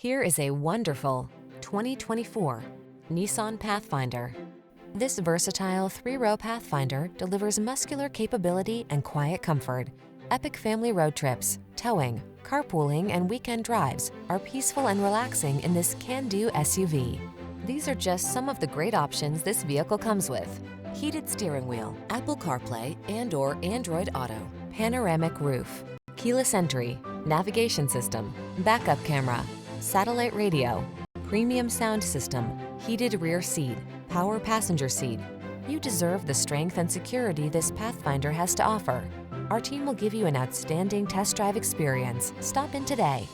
Here is a wonderful 2024 Nissan Pathfinder. This versatile three-row Pathfinder delivers muscular capability and quiet comfort. Epic family road trips, towing, carpooling, and weekend drives are peaceful and relaxing in this can-do SUV. These are just some of the great options this vehicle comes with: heated steering wheel, Apple CarPlay and/or Android Auto, panoramic roof, keyless entry, navigation system, backup camera, satellite radio, premium sound system, heated rear seat, power passenger seat. You deserve the strength and security this Pathfinder has to offer. Our team will give you an outstanding test drive experience. Stop in today.